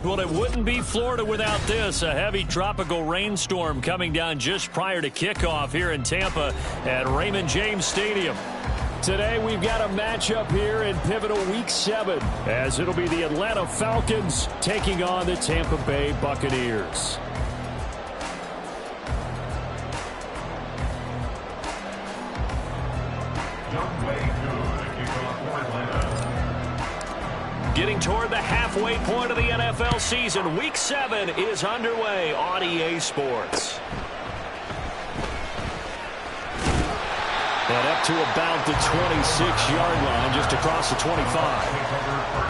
Well, it wouldn't be Florida without this. A heavy tropical rainstorm coming down just prior to kickoff here in Tampa at Raymond James Stadium. Today, we've got a matchup here in pivotal Week 7, as it'll be the Atlanta Falcons taking on the Tampa Bay Buccaneers. Getting toward the halfway point of the NFL season, Week 7 is underway on EA Sports. And up to about the 26-yard line, just across the 25.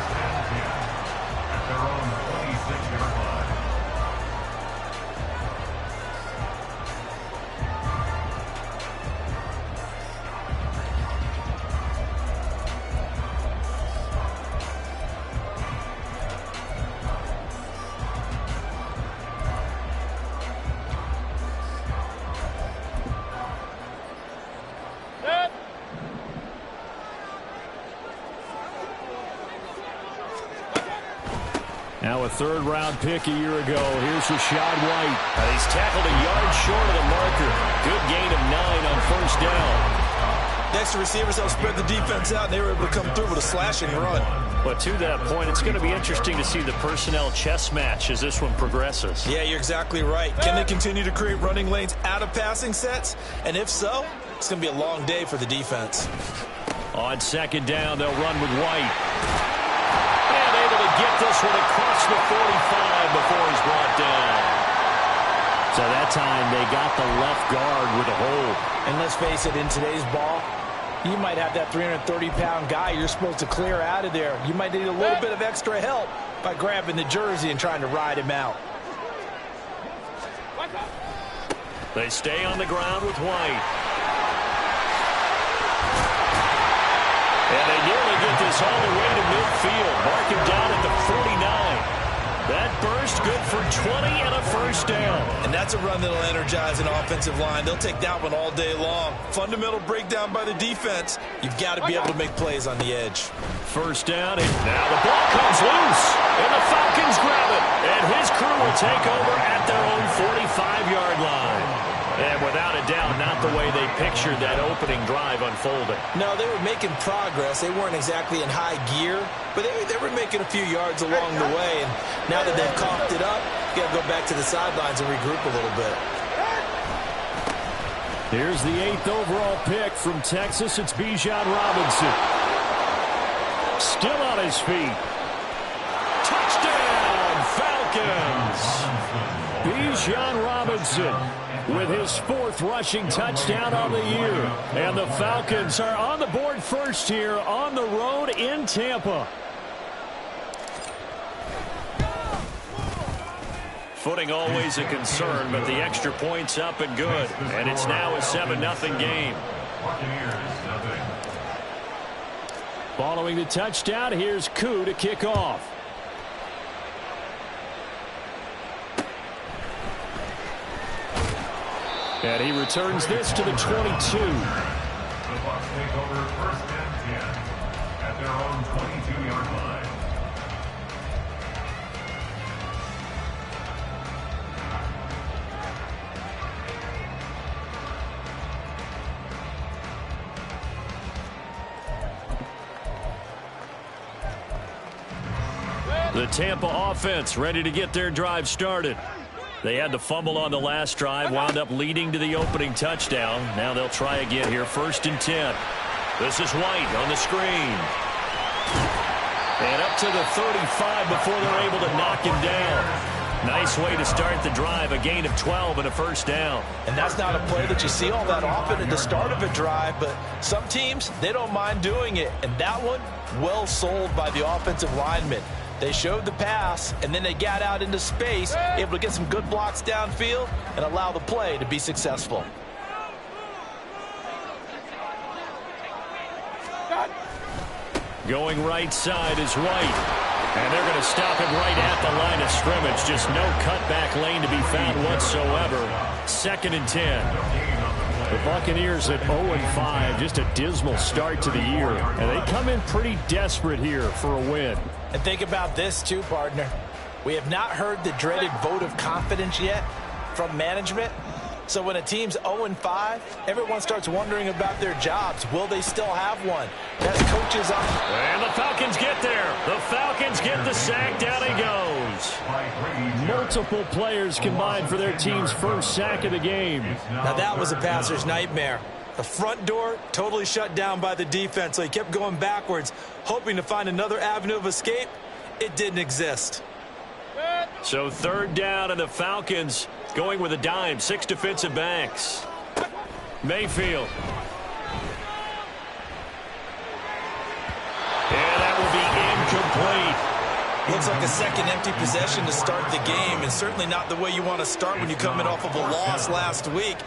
Now a third-round pick a year ago. Here's Rachaad White. He's tackled a yard short of the marker. Good gain of 9 on first down. Next receivers help spread the defense out, and they were able to come through with a slashing run. But to that point, it's going to be interesting to see the personnel chess match as this one progresses. Yeah, you're exactly right. Can they continue to create running lanes out of passing sets? And if so, it's going to be a long day for the defense. On second down, they'll run with White. Get this one across the 45 before he's brought down. So that time they got the left guard with a hold. And let's face it, in today's ball, you might have that 330-pound guy you're supposed to clear out of there. You might need a little bit of extra help by grabbing the jersey and trying to ride him out. They stay on the ground with White. And they nearly get this all the way to midfield. Mark him down at the 49. That burst good for 20 and a first down. And that's a run that'll energize an offensive line. They'll take that one all day long. Fundamental breakdown by the defense. You've got to be able to make plays on the edge. First down, and now the ball comes loose. And the Falcons grab it. And his crew will take over at their own 45-yard line. And without a doubt, not the way they pictured that opening drive unfolding. No, they were making progress. They weren't exactly in high gear, but they were making a few yards along the way. And now that they've coughed it up, you got to go back to the sidelines and regroup a little bit. Here's the 8th overall pick from Texas. It's Bijan Robinson. Still on his feet. Touchdown, Falcons! Bijan Robinson with his 4th rushing touchdown on the year. And the Falcons are on the board first here on the road in Tampa. Footing always a concern, but the extra point's up and good. And it's now a 7-0 game. Following the touchdown, here's Koo to kick off. And he returns this to the 22. The Bucs take over first and 10 at their own 22-yard line. The Tampa offense ready to get their drive started. They had the fumble on the last drive, wound up leading to the opening touchdown. Now they'll try again here, 1st and 10. This is White on the screen. And up to the 35 before they're able to knock him down. Nice way to start the drive, a gain of 12 and a first down. And that's not a play that you see all that often at the start of a drive, but some teams, they don't mind doing it. And that one, well sold by the offensive lineman. They showed the pass, and then they got out into space, able to get some good blocks downfield and allow the play to be successful. Going right side is White. And they're going to stop him right at the line of scrimmage. Just no cutback lane to be found whatsoever. 2nd and 10. The Buccaneers at 0-5. Just a dismal start to the year. And they come in pretty desperate here for a win. And think about this too, partner. We have not heard the dreaded vote of confidence yet from management. So when a team's 0-5, everyone starts wondering about their jobs. Will they still have one? That's coaches on. And the Falcons get there. The Falcons get the sack. Down he goes. Multiple players combined for their team's first sack of the game. Now that was a passer's nightmare. The front door totally shut down by the defense, so he kept going backwards, hoping to find another avenue of escape. It didn't exist. So 3rd down, and the Falcons going with a dime. 6 defensive backs. Mayfield. And that will be incomplete. Looks like a second empty possession to start the game, and certainly not the way you want to start when you're coming off of a loss last week.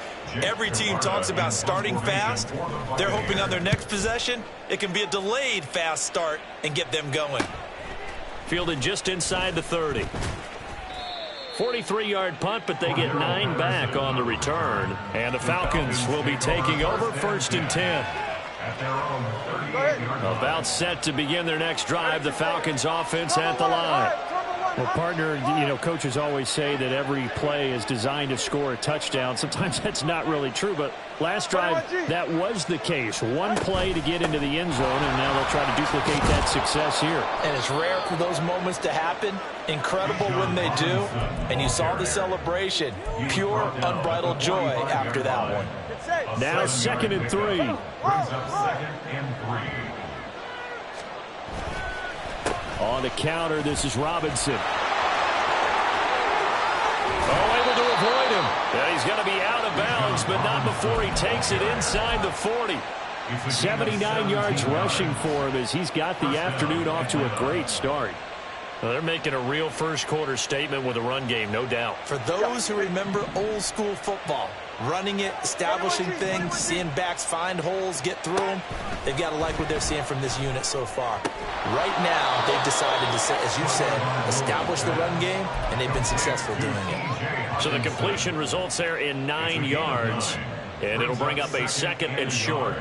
Every team talks about starting fast. They're hoping on their next possession, it can be a delayed fast start and get them going. Fielded just inside the 30. 43-yard punt, but they get 9 back on the return. And the Falcons will be taking over 1st and 10. About set to begin their next drive. The Falcons offense at the line. Well, partner, you know, coaches always say that every play is designed to score a touchdown. Sometimes that's not really true, but last drive, that was the case. One play to get into the end zone, and now they'll try to duplicate that success here. And it's rare for those moments to happen. Incredible when they do. And you saw the celebration. Pure, unbridled joy after that one. Now 2nd and 3. Brings up 2nd and 3. On the counter, this is Robinson. Oh, able to avoid him. Yeah, he's going to be out of bounds, but not before he takes it inside the 40. 79 yards rushing for him as he's got the afternoon off to a great start. Well, they're making a real first-quarter statement with a run game, no doubt. For those who remember old-school football, running it, establishing things, seeing backs find holes, get through them, they've got to like what they're seeing from this unit so far. Right now, they've decided to, as you said, establish the run game, and they've been successful doing it. So the completion results there in 9 yards, and it'll bring up a 2nd and short.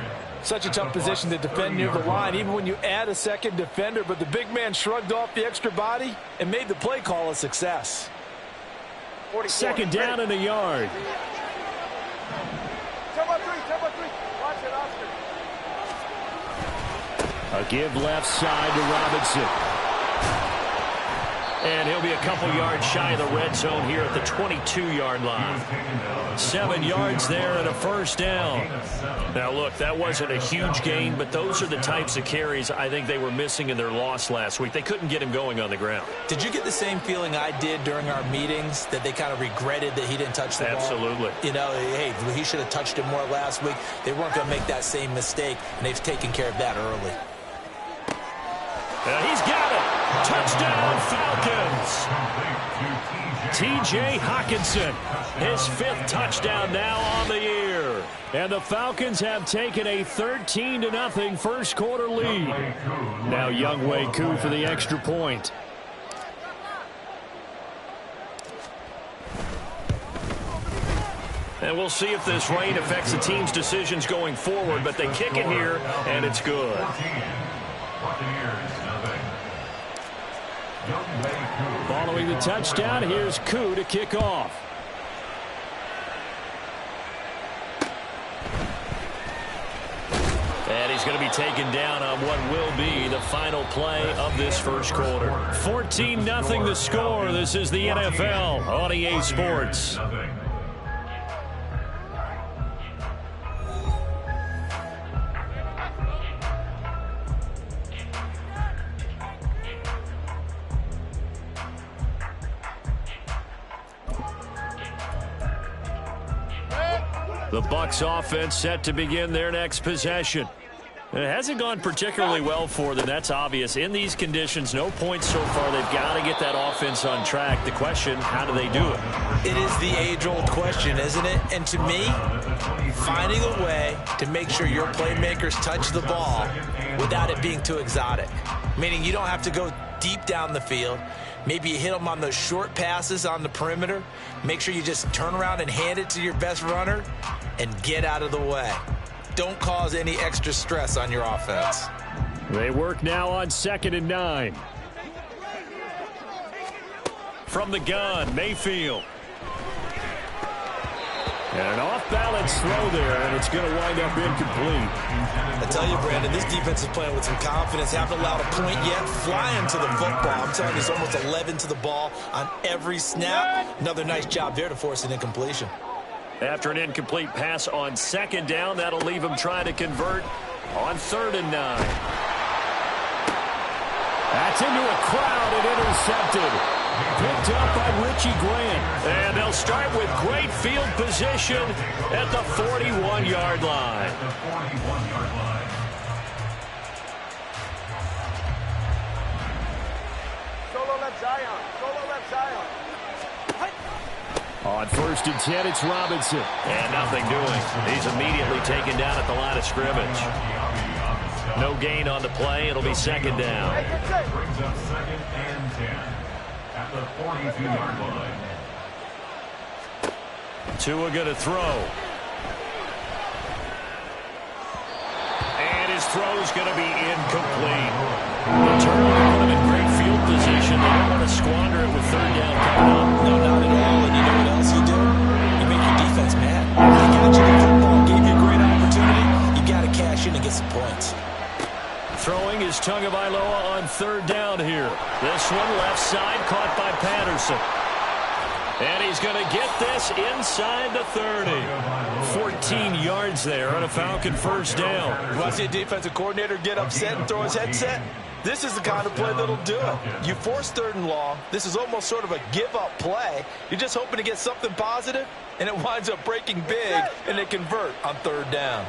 Such a tough position to defend near the line, even when you add a second defender, but the big man shrugged off the extra body and made the play call a success. 2nd down and a yard. A give left side to Robinson. And he'll be a couple yards shy of the red zone here at the 22-yard line. 7 yards there and a first down. Now, look, that wasn't a huge gain, but those are the types of carries I think they were missing in their loss last week. They couldn't get him going on the ground. Did you get the same feeling I did during our meetings, that they kind of regretted that he didn't touch the ball? Absolutely. You know, hey, he should have touched it more last week. They weren't going to make that same mistake, and they've taken care of that early. He's got it. Touchdown, Falcons. T.J. Hockenson, his 5th touchdown now on the year. And the Falcons have taken a 13-0 first-quarter lead. Now Younghoe Koo for the extra point. And we'll see if this rain affects the team's decisions going forward, but they kick it here, and it's good. Following the touchdown, here's Koo to kick off. And he's going to be taken down on what will be the final play of this first quarter. 14-0 the score. This is the NFL on EA Sports. The Bucs offense set to begin their next possession. It hasn't gone particularly well for them. That's obvious. In these conditions, no points so far. They've got to get that offense on track. The question, how do they do it? It is the age-old question, isn't it? And to me, finding a way to make sure your playmakers touch the ball without it being too exotic. Meaning you don't have to go deep down the field. Maybe you hit them on those short passes on the perimeter. Make sure you just turn around and hand it to your best runner and get out of the way. Don't cause any extra stress on your offense. They work now on 2nd and 9. From the gun, Mayfield. And an off-balance throw there, and it's going to wind up incomplete. I tell you, Brandon, this defense is playing with some confidence. Haven't allowed a point yet. Flying to the football. I'm telling you, there's almost 11 to the ball on every snap. Another nice job there to force an incompletion. After an incomplete pass on 2nd down, that'll leave him trying to convert on 3rd and 9. That's into a crowd and intercepted. Picked up by Richie Grant. And they'll start with great field position at the 41-yard line. Solo left Zion. Solo left Zion. On 1st and 10, it's Robinson. And nothing doing. He's immediately taken down at the line of scrimmage. No gain on the play. It'll be 2nd down. Brings up 2nd and 10 at the 42-yard line. Tua going to throw. And his throw's going to be incomplete. The turnover put him in great field position. They don't want to squander it with 3rd down coming up. No, not at all. And you know what else you do? You make your defense mad. They got you the football, gave you a great opportunity. You got to cash in and get some points. Throwing is Tagovailoa on 3rd down here. This one left side caught by Patterson. And he's going to get this inside the 30. 14 yards there on a Falcon 1st down. You want to see a defensive coordinator get upset and throw his headset? This is the kind of play that'll do it. You force 3rd and long. This is almost sort of a give-up play. You're just hoping to get something positive, and it winds up breaking big, and they convert on 3rd down.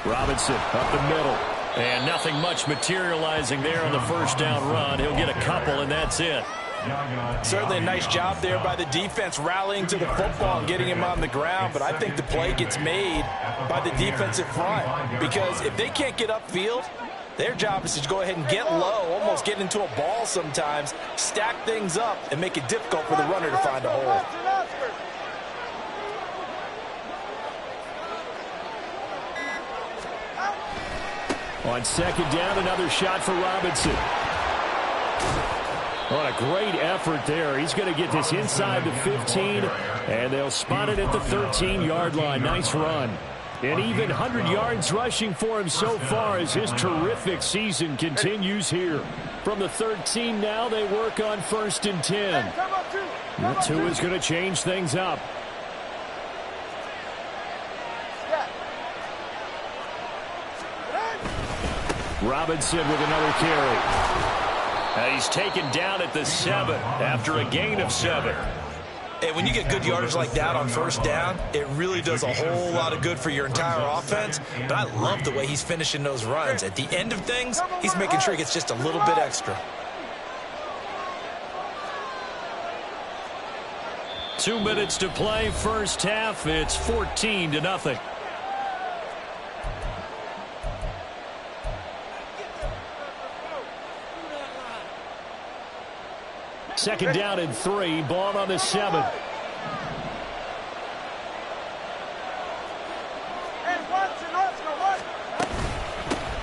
Robinson up the middle. And nothing much materializing there on the 1st down run. He'll get a couple, and that's it. Certainly a nice job there by the defense rallying to the football and getting him on the ground, but I think the play gets made by the defensive front because if they can't get upfield, their job is to go ahead and get low, almost get into a ball sometimes, stack things up, and make it difficult for the runner to find a hole. On 2nd down, another shot for Robinson. What a great effort there. He's going to get this inside the 15, and they'll spot it at the 13-yard line. Nice run. And even 100 yards rushing for him so far as his terrific season continues here. From the 13 now, they work on 1st and 10. Tua's going to change things up. Robinson with another carry. He's taken down at the 7 after a gain of 7. And when you get good yardage like that on 1st down, it really does a whole lot of good for your entire offense. But I love the way he's finishing those runs. At the end of things, he's making sure he gets just a little bit extra. 2 minutes to play, 1st half. It's 14-0. Second down and 3. Ball on the 7.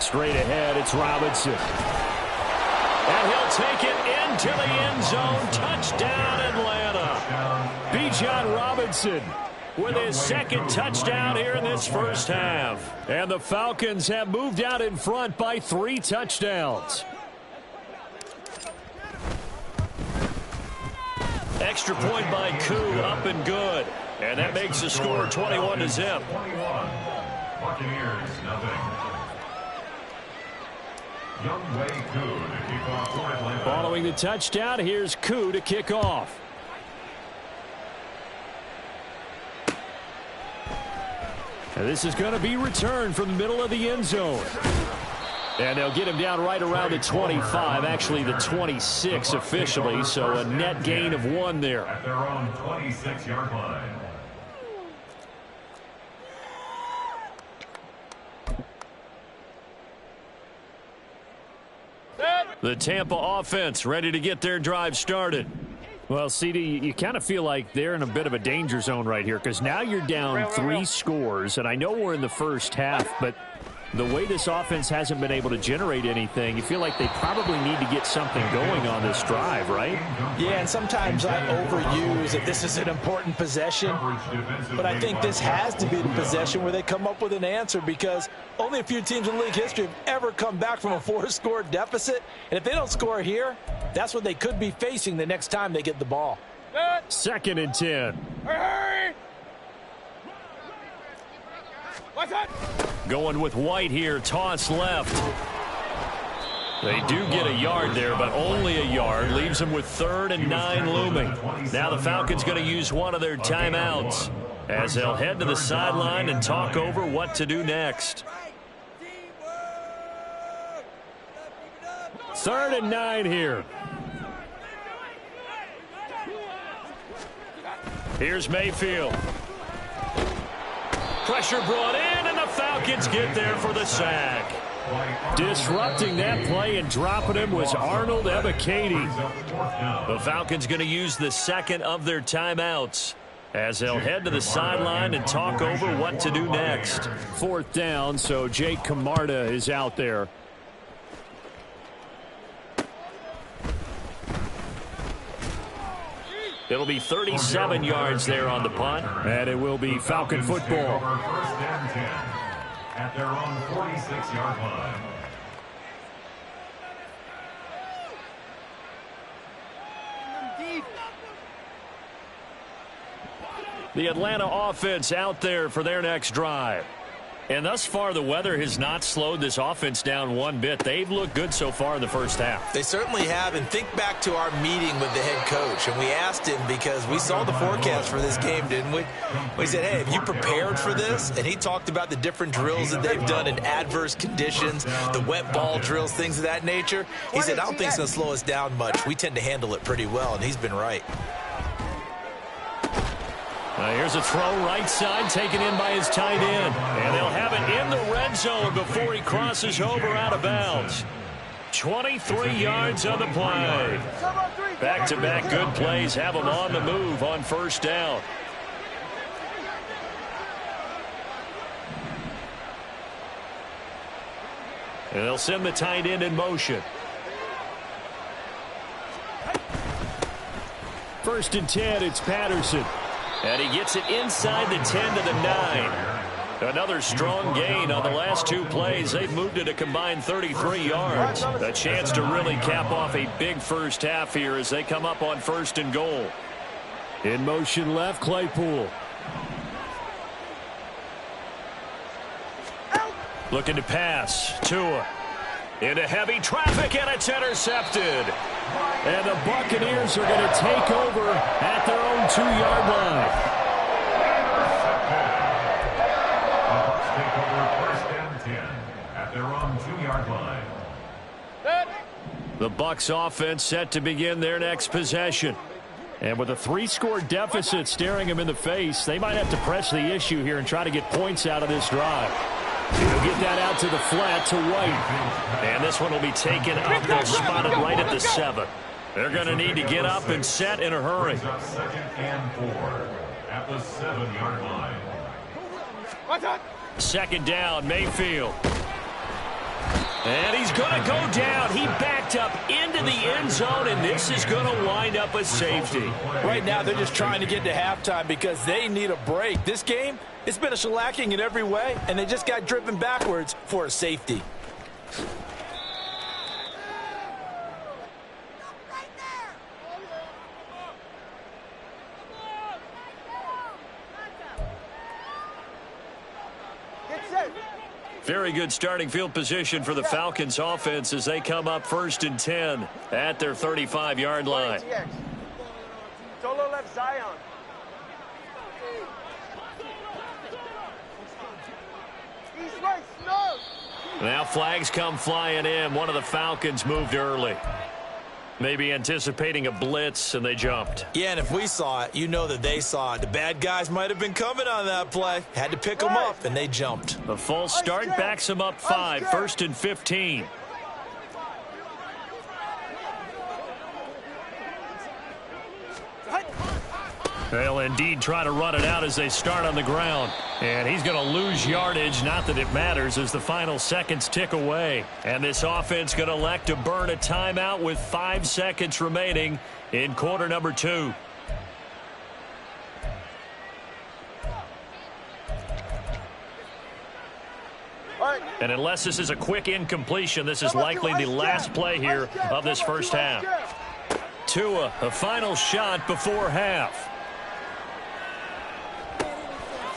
Straight ahead, it's Robinson. And he'll take it into the end zone. Touchdown, Atlanta. Bijan Robinson with his 2nd touchdown here in this 1st half. And the Falcons have moved out in front by 3 touchdowns. Extra point by Koo, up and good. And that makes the score 21-0. 21. Buccaneers, nothing. Following the touchdown, here's Koo to kick off. And this is going to be returned from the middle of the end zone. And they'll get him down right around the 25, actually the 26 officially, so a net gain of 1 there. At their own 26-yard line. The Tampa offense ready to get their drive started. Well, CD, you kind of feel like they're in a bit of a danger zone right here because now you're down 3 scores, and I know we're in the first half, but the way this offense hasn't been able to generate anything, you feel like they probably need to get something going on this drive, right? Yeah, and sometimes I overuse that this is an important possession, but I think this has to be the possession where they come up with an answer because only a few teams in league history have ever come back from a 4-score deficit, and if they don't score here, that's what they could be facing the next time they get the ball. 2nd and 10. Hurry! What's that? Going with White here, toss left. They do get a yard there, but only a yard. Leaves them with 3rd and 9 looming. Now the Falcons going to use one of their timeouts as they'll head to the sideline and talk over what to do next. 3rd and 9 here. Here's Mayfield. Pressure brought in, and the Falcons get there for the sack. Disrupting that play and dropping him was Arnold Ebiketie. The Falcons going to use the 2nd of their timeouts as they'll head to the sideline and talk over what to do next. 4th down, so Jake Camarda is out there. It'll be 37 yards there on the punt. And it will be Falcon football. 1st and 10 at their own 46-yard line. The Atlanta offense out there for their next drive. And thus far, the weather has not slowed this offense down one bit. They've looked good so far in the first half. They certainly have, and think back to our meeting with the head coach, and we asked him because we saw the forecast for this game, didn't we? We said, hey, have you prepared for this? And he talked about the different drills that they've done in adverse conditions, the wet ball drills, things of that nature. He said, I don't think it's going to slow us down much. We tend to handle it pretty well, and he's been right. Here's a throw right side taken in by his tight end. And they'll have it in the red zone before he crosses over out of bounds. 23 yards on the play. Back-to-back good plays have him on the move on 1st down. And they'll send the tight end in motion. 1st and 10, it's Patterson. And he gets it inside the 10 to the 9. Another strong gain on the last 2 plays. They've moved it a combined 33 yards. A chance to really cap off a big first half here as they come up on 1st and goal. In motion left, Claypool. Looking to pass. Tua. Into heavy traffic, and it's intercepted. And the Buccaneers are going to take over at their own 2-yard line. Take over 1st and 10 at their own 2-yard line. The Bucs offense set to begin their next possession. And with a 3-score deficit staring them in the face, they might have to press the issue here and try to get points out of this drive. He'll get that out to the flat to White. And this one will be taken up. They'll spot it right at the 7. They're going to need to get up and set in a hurry. 2nd and 4 at the 7-yard line. 2nd down, Mayfield. And he's going to go down. He backed up into the end zone, and this is going to wind up a safety. Right now, they're just trying to get to halftime because they need a break. This game, it's been a shellacking in every way, and they just got driven backwards for a safety. Very good starting field position for the Falcons offense as they come up 1st and 10 at their 35-yard line. Solo left Zion. East right, snow. Now flags come flying in. One of the Falcons moved early. Maybe anticipating a blitz, and they jumped. Yeah, and if we saw it, you know that they saw it. The bad guys might have been coming on that play. Had to pick them up, and they jumped. A false start backs them up 5, 1st and 15. They'll indeed try to run it out as they start on the ground. And he's going to lose yardage. Not that it matters as the final seconds tick away. And this offense going to elect to burn a timeout with 5 seconds remaining in quarter number 2. And unless this is a quick incompletion, this is likely the last play here of this first half. Tua, a final shot before half.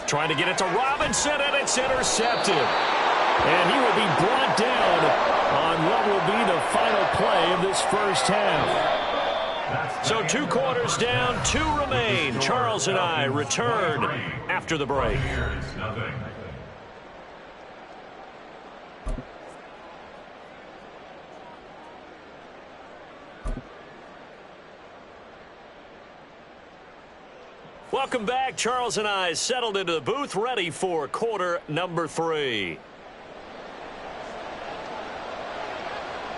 Trying to get it to Robinson, and it's intercepted. And he will be brought down on what will be the final play of this first half. So 2 quarters down, 2 remain. Charles and I return after the break. Welcome back. Charles and I settled into the booth, ready for quarter number 3.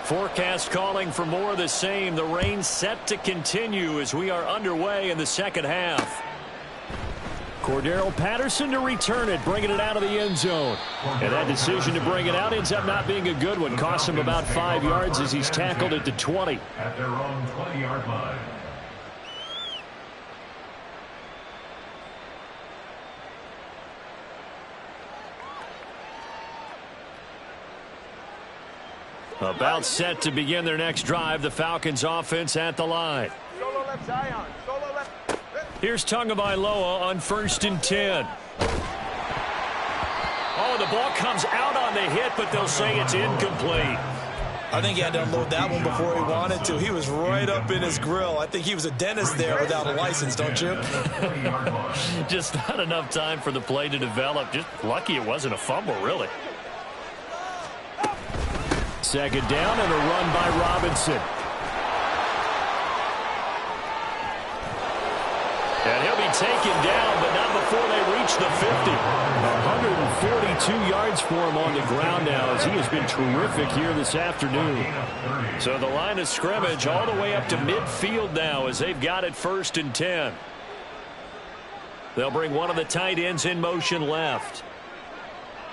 Forecast calling for more of the same. The rain set to continue as we are underway in the second half. Cordero Patterson to return it, bringing it out of the end zone. And that decision to bring it out ends up not being a good one. Costs him about 5 yards as he's tackled at the 20. At their own 20-yard line. About set to begin their next drive. The Falcons offense at the line. Solo left Zion. Solo left. Here's Tagovailoa on 1st and 10. Oh, the ball comes out on the hit, but they'll say it's incomplete. I think he had to unload that one before he wanted to. He was right up in his grill. I think he was a dentist there without a license, don't you? Just not enough time for the play to develop. Just lucky it wasn't a fumble, really. Second down and a run by Robinson. And he'll be taken down, but not before they reach the 50. 142 yards for him on the ground now as he has been terrific here this afternoon. So the line of scrimmage all the way up to midfield now as they've got it 1st and 10. They'll bring one of the tight ends in motion left.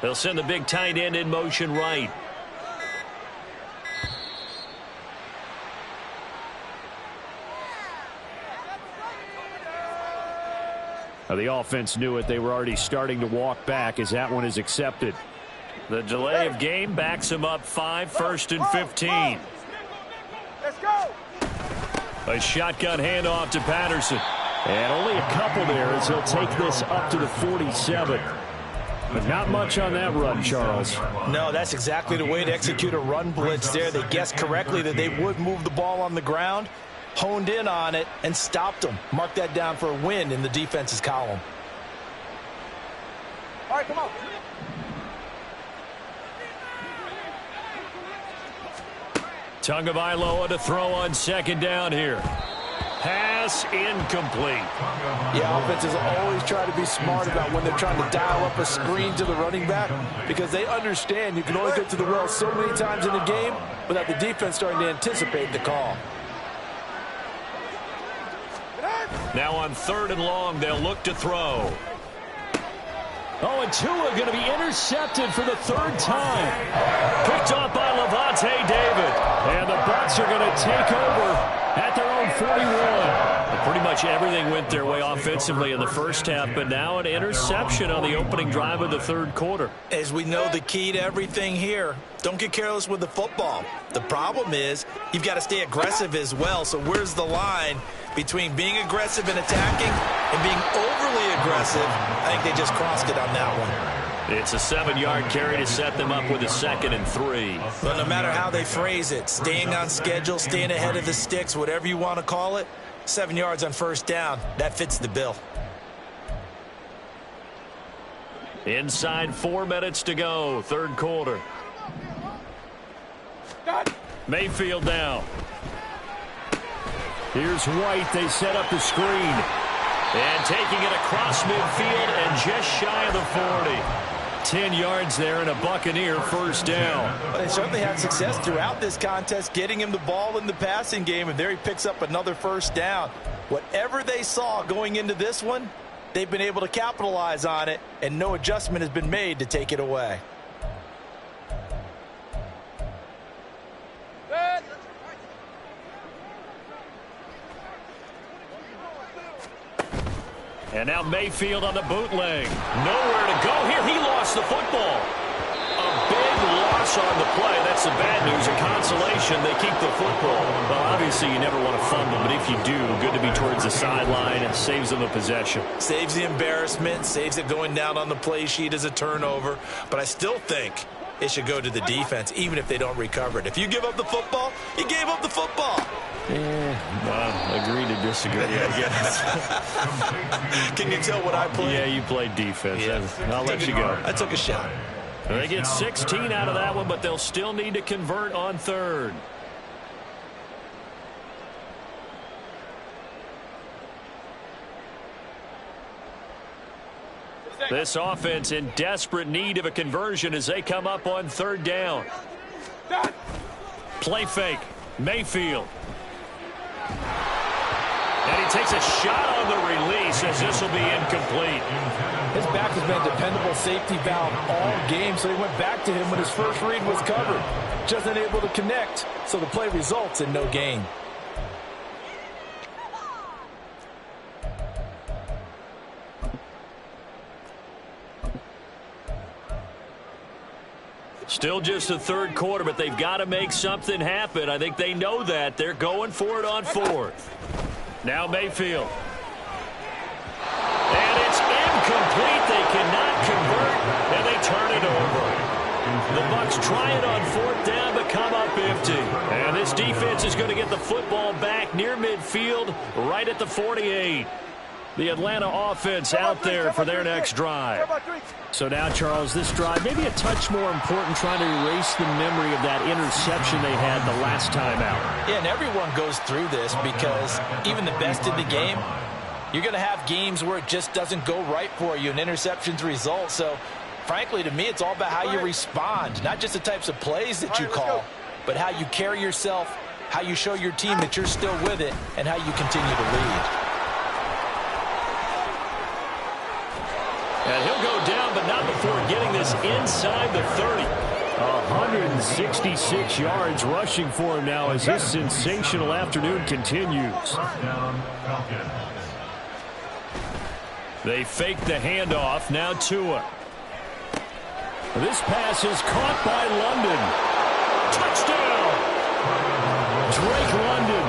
They'll send the big tight end in motion right. Now the offense knew it. They were already starting to walk back as that one is accepted. The delay of game backs him up 5, 1st and 15. Let's go. A shotgun handoff to Patterson. And only a couple there as he'll take this up to the 47. But not much on that run, Charles. No, that's exactly the way to execute a run blitz there. They guessed correctly that they would move the ball on the ground, honed in on it, and stopped them. Mark that down for a win in the defense's column. All right, come on. Tagovailoa to throw on 2nd down here. Pass incomplete. Yeah, offenses always try to be smart about when they're trying to dial up a screen to the running back because they understand you can only get to the well so many times in the game without the defense starting to anticipate the call. Now on 3rd and long, they'll look to throw. Oh, and Tua going to be intercepted for the 3rd time. Picked off by Levante David. And the Bucs are going to take over at their own 41. Pretty much everything went their way offensively in the first half, but now an interception on the opening drive of the 3rd quarter. As we know, the key to everything here, don't get careless with the football. The problem is you've got to stay aggressive as well. So where's the line between being aggressive and attacking and being overly aggressive? I think they just crossed it on that one. It's a 7-yard carry to set them up with a 2nd and 3. But no matter how they phrase it, staying on schedule, staying ahead of the sticks, whatever you want to call it, 7 yards on first down, that fits the bill. Inside 4 minutes to go, third quarter. Mayfield now. Here's White. They set up the screen. And taking it across midfield and just shy of the 40. 10 yards there and a Buccaneer first down. Well, they certainly had success throughout this contest getting him the ball in the passing game, and there he picks up another first down. Whatever they saw going into this one, they've been able to capitalize on it, and no adjustment has been made to take it away. And now Mayfield on the bootleg. Nowhere to go here. He lost the football. A big loss on the play. That's the bad news. A consolation. They keep the football. Well, obviously you never want to fumble, but if you do, good to be towards the sideline. It saves them a possession. Saves the embarrassment, saves it going down on the play sheet as a turnover. But I still think it should go to the defense, even if they don't recover it. If you give up the football, you gave up the football. Agree to disagree, I guess. Can you tell what I played? Yeah, you played defense. Yeah. I'll let you go. I took a shot. They get 16 out of that one, but they'll still need to convert on third. This offense in desperate need of a conversion as they come up on third down. Play fake. Mayfield. And he takes a shot on the release as this will be incomplete. His back has been a dependable safety valve all game, so he went back to him when his first read was covered. Just unable to connect, so the play results in no gain. Still just the third quarter, but they've got to make something happen. I think they know that. They're going for it on fourth. Now Mayfield. And it's incomplete. They cannot convert, and they turn it over. The Bucs try it on fourth down, but come up empty. And this defense is going to get the football back near midfield, right at the 48. The Atlanta offense out there for their next drive. So now, Charles, this drive maybe a touch more important, trying to erase the memory of that interception they had the last time out. Yeah, and everyone goes through this because even the best in the game, you're going to have games where it just doesn't go right for you and interceptions result. So, frankly, to me, it's all about how you respond, not just the types of plays that you call, but how you carry yourself, how you show your team that you're still with it, and how you continue to lead. And he'll go down, but not before getting this inside the 30. 166 yards rushing for him now as his sensational afternoon continues. They fake the handoff. Now Tua. This pass is caught by London. Touchdown! Drake London,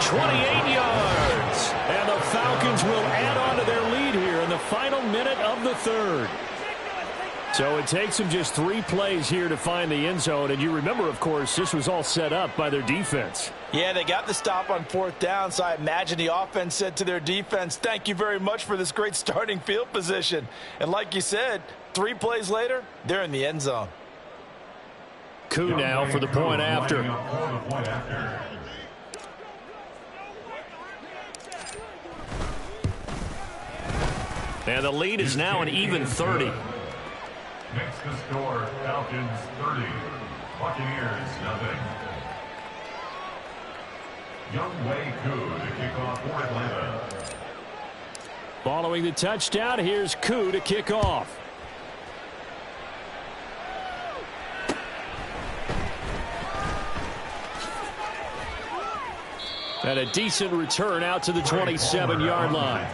28 yards. And the Falcons will add on to their lead here in the final minute of the third. So it takes them just 3 plays here to find the end zone. And you remember, of course, this was all set up by their defense. Yeah, they got the stop on fourth down, so I imagine the offense said to their defense, thank you very much for this great starting field position. And like you said, 3 plays later, they're in the end zone. Koo now for the point after. And the lead is now an even 30. Next to score, Falcons 30, Buccaneers nothing. Younghoe Koo to kick off for Atlanta. Following the touchdown, here's Koo to kick off. And a decent return out to the 27-yard line.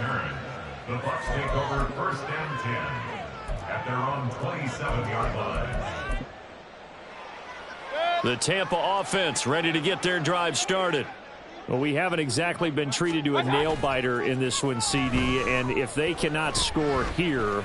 The Bucs take over first and 10 at their own 27-yard line. The Tampa offense ready to get their drive started. Well, we haven't exactly been treated to a nail-biter in this one, CD, and if they cannot score here,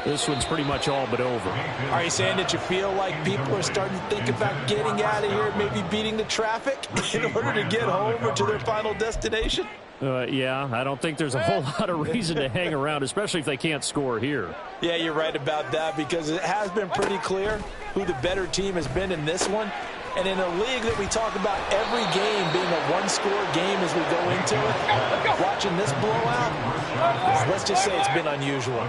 This one's pretty much all but over. Are you saying that you feel like people are starting to think about getting out of here, maybe beating the traffic in order to get home or to their final destination? Yeah, I don't think there's a whole lot of reason to hang around, especially if they can't score here. Yeah, you're right about that, because it has been pretty clear who the better team has been in this one. And in a league that we talk about every game being a one-score game as we go into it, watching this blowout, let's just say it's been unusual.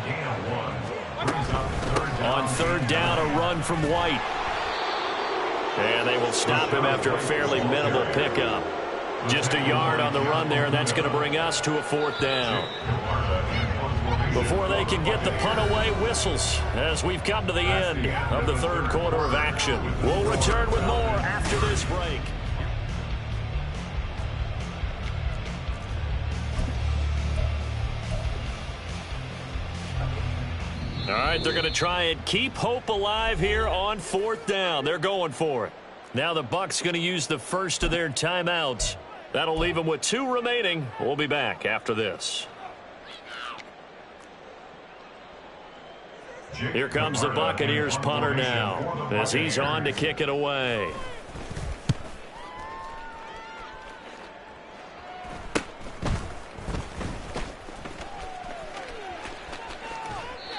On third down, a run from White. And they will stop him after a fairly minimal pickup. Just a yard on the run there, and that's going to bring us to a fourth down. Before they can get the punt away, whistles as we've come to the end of the third quarter of action. We'll return with more after this break. All right, they're going to try and keep hope alive here on fourth down. They're going for it. Now the Bucs going to use the first of their timeouts. That'll leave them with 2 remaining. We'll be back after this. Here comes the Buccaneers punter now as he's on to kick it away.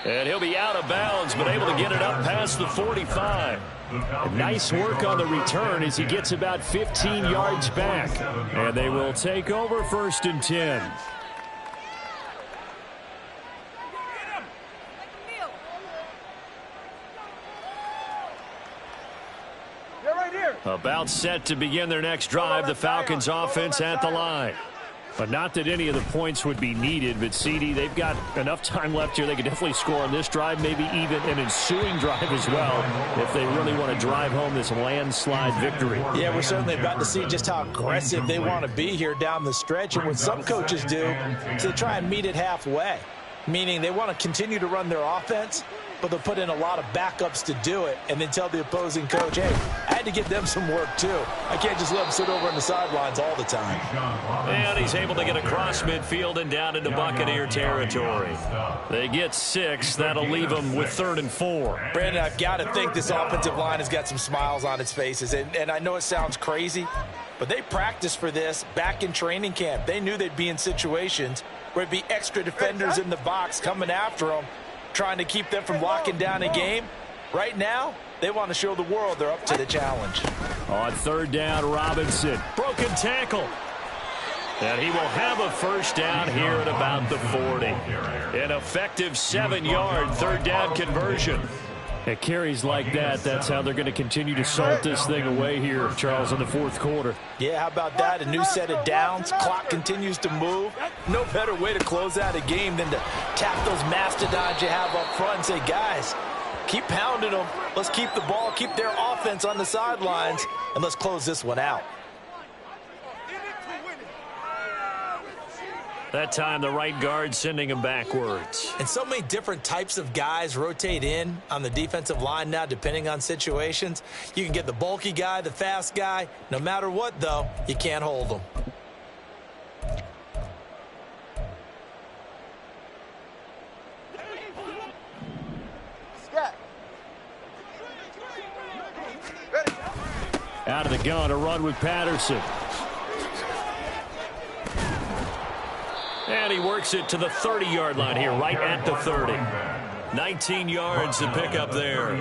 And he'll be out of bounds, but able to get it up past the 45. Nice work on the return as he gets about 15 yards back. And they will take over 1st and 10. About set to begin their next drive, the Falcons offense at the line. But not that any of the points would be needed, but CD, they've got enough time left here. They could definitely score on this drive, maybe even an ensuing drive as well, if they really want to drive home this landslide victory. Yeah, we're certainly about to see just how aggressive they want to be here down the stretch. And what some coaches do is they try and meet it halfway, meaning they want to continue to run their offense, but they'll put in a lot of backups to do it and then tell the opposing coach, hey, I had to give them some work too. I can't just let them sit over on the sidelines all the time. And he's able to get across midfield and down into Buccaneer territory. They get 6. That'll leave them with 3rd and 4. Brandon, I've got to think this offensive line has got some smiles on its faces. And I know it sounds crazy, but they practiced for this back in training camp. They knew they'd be in situations where it'd be extra defenders in the box coming after them, trying to keep them from locking down a game. Right now, they want to show the world they're up to the challenge. On 3rd down, Robinson. Broken tackle. And he will have a first down here at about the 40. An effective 7-yard 3rd down conversion. At carries like that, that's how they're going to continue to salt this thing away here, Charles, in the 4th quarter. Yeah, how about that? A new set of downs. Clock continues to move. No better way to close out a game than to tap those mastodons you have up front and say, guys, keep pounding them. Let's keep the ball, keep their offense on the sidelines, and let's close this one out. That time, the right guard sending him backwards. And so many different types of guys rotate in on the defensive line now, depending on situations. You can get the bulky guy, the fast guy. No matter what, though, you can't hold them. Out of the gun, a run with Patterson. And he works it to the 30-yard line here, right at the 30. 19 yards to pick up there.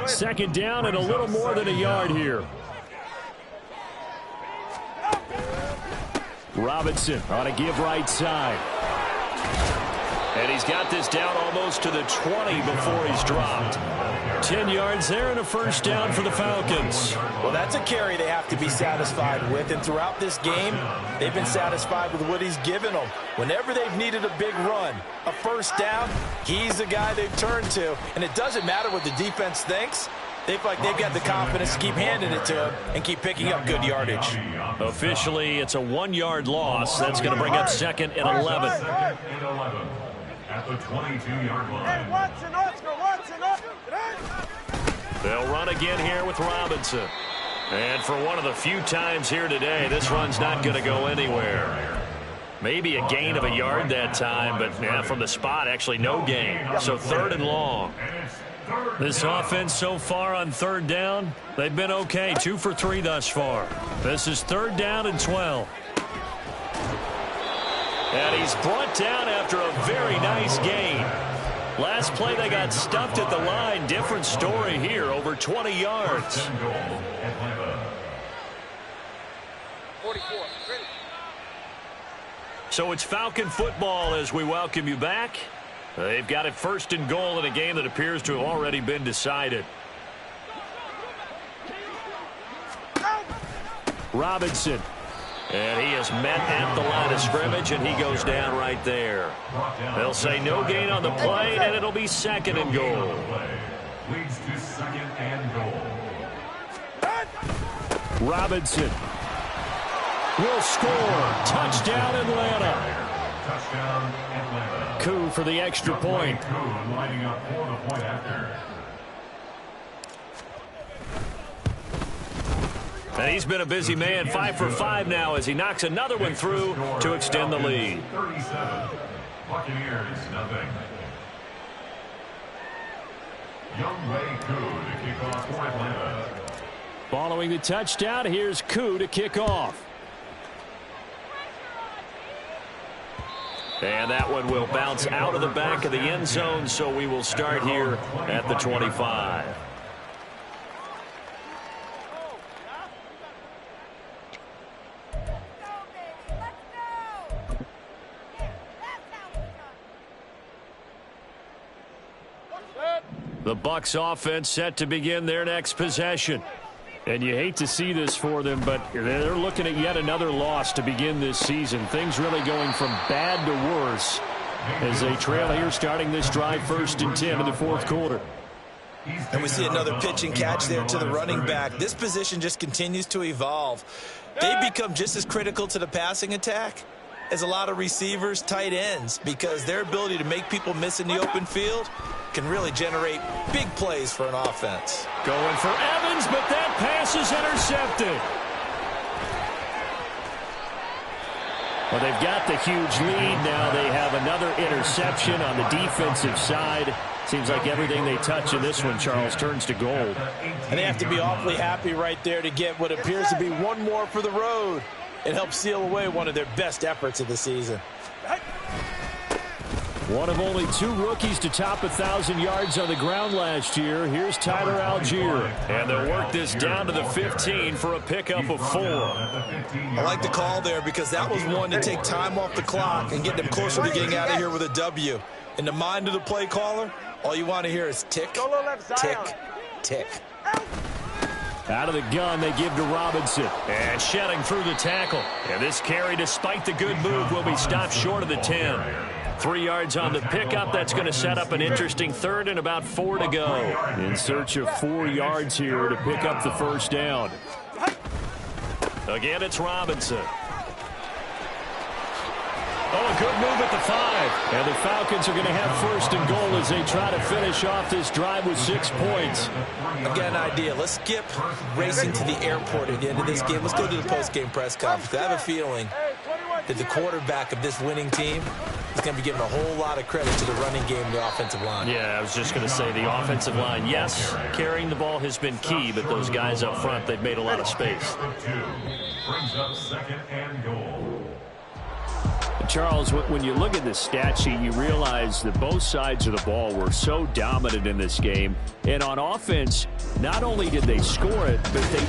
2nd down and a little more than a yard here. Robinson on a give right side. And he's got this down almost to the 20 before he's dropped. 10 yards there and a first down for the Falcons. Well, that's a carry they have to be satisfied with. And throughout this game, they've been satisfied with what he's given them. Whenever they've needed a big run, a first down, he's the guy they've turned to. And it doesn't matter what the defense thinks. They feel like they've got the confidence to keep handing it to him and keep picking up good yardage. Officially, it's a 1-yard loss. That's going to bring up 2nd and 11. 2nd and 11 at the 22-yard line. They'll run again here with Robinson. And for one of the few times here today, this run's not going to go anywhere. Maybe a gain of a yard that time, but from the spot, actually no gain. So 3rd and long. This offense so far on 3rd down, they've been okay. 2 for 3 thus far. This is 3rd down and 12. And he's brought down after a very nice gain. Last play they got stuffed at the line. Different story here, over 20 yards. 44. Ready. So it's Falcon football as we welcome you back. They've got it 1st and goal in a game that appears to have already been decided. Robinson. And he is met at the line of scrimmage, and he goes down right there. They'll say no gain on the play, and it'll be 2nd and goal. Leads to 2nd and goal. Robinson will score. Touchdown, Atlanta. Touchdown, Atlanta. Coup for the extra point. Coup lining up for the point after. And he's been a busy man, 5 for 5 now as he knocks another one through to extend the lead. 37. Buccaneers, nothing. Youngway Coup to kick off for Atlanta. Following the touchdown, here's Coup to kick off. And that one will bounce out of the back of the end zone, so we will start here at the 25. The Bucs offense set to begin their next possession. And you hate to see this for them, but they're looking at yet another loss to begin this season. Things really going from bad to worse as they trail here starting this drive 1st and 10 in the 4th quarter. And we see another pitch and catch there to the running back. This position just continues to evolve. They become just as critical to the passing attack as a lot of receivers, tight ends, because their ability to make people miss in the open field can really generate big plays for an offense. Going for Evans, but that pass is intercepted. Well, they've got the huge lead. Now they have another interception on the defensive side. Seems like everything they touch in this one, Charles, turns to gold. And they have to be awfully happy right there to get what appears to be one more for the road. It helps seal away one of their best efforts of the season. One of only 2 rookies to top 1,000 yards on the ground last year. Here's Tyler Algier. And they'll work this down to the 15 for a pickup of 4. I like the call there because that was one to take time off the clock and get them closer to getting out of here with a W. In the mind of the play caller, all you want to hear is tick, tick, tick. Out of the gun, they give to Robinson. And shedding through the tackle. And this carry, despite the good move, will be stopped short of the 10. 3 yards on the pickup. That's going to set up an interesting 3rd and about 4 to go. In search of 4 yards here to pick up the 1st down. Again, it's Robinson. Oh, a good move at the 5. And the Falcons are going to have 1st and goal as they try to finish off this drive with 6 points. I've got an idea. Let's skip racing to the airport at the end of this game. Let's go to the post-game press conference. I have a feeling that the quarterback of this winning team is going to be given a whole lot of credit to the running game and the offensive line. Yeah, I was just going to say the offensive line, yes, carrying the ball has been key, but those guys up front, they've made a lot of space. Brings up 2nd and goal. Charles, when you look at the stat sheet, you realize that both sides of the ball were so dominant in this game. And on offense, not only did they score it, but they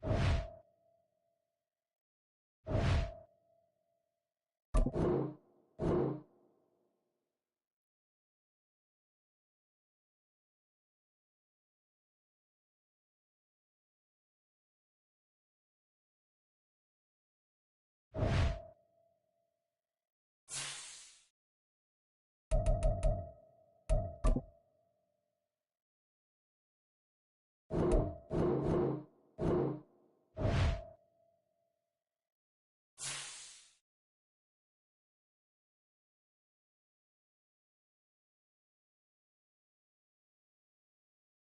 You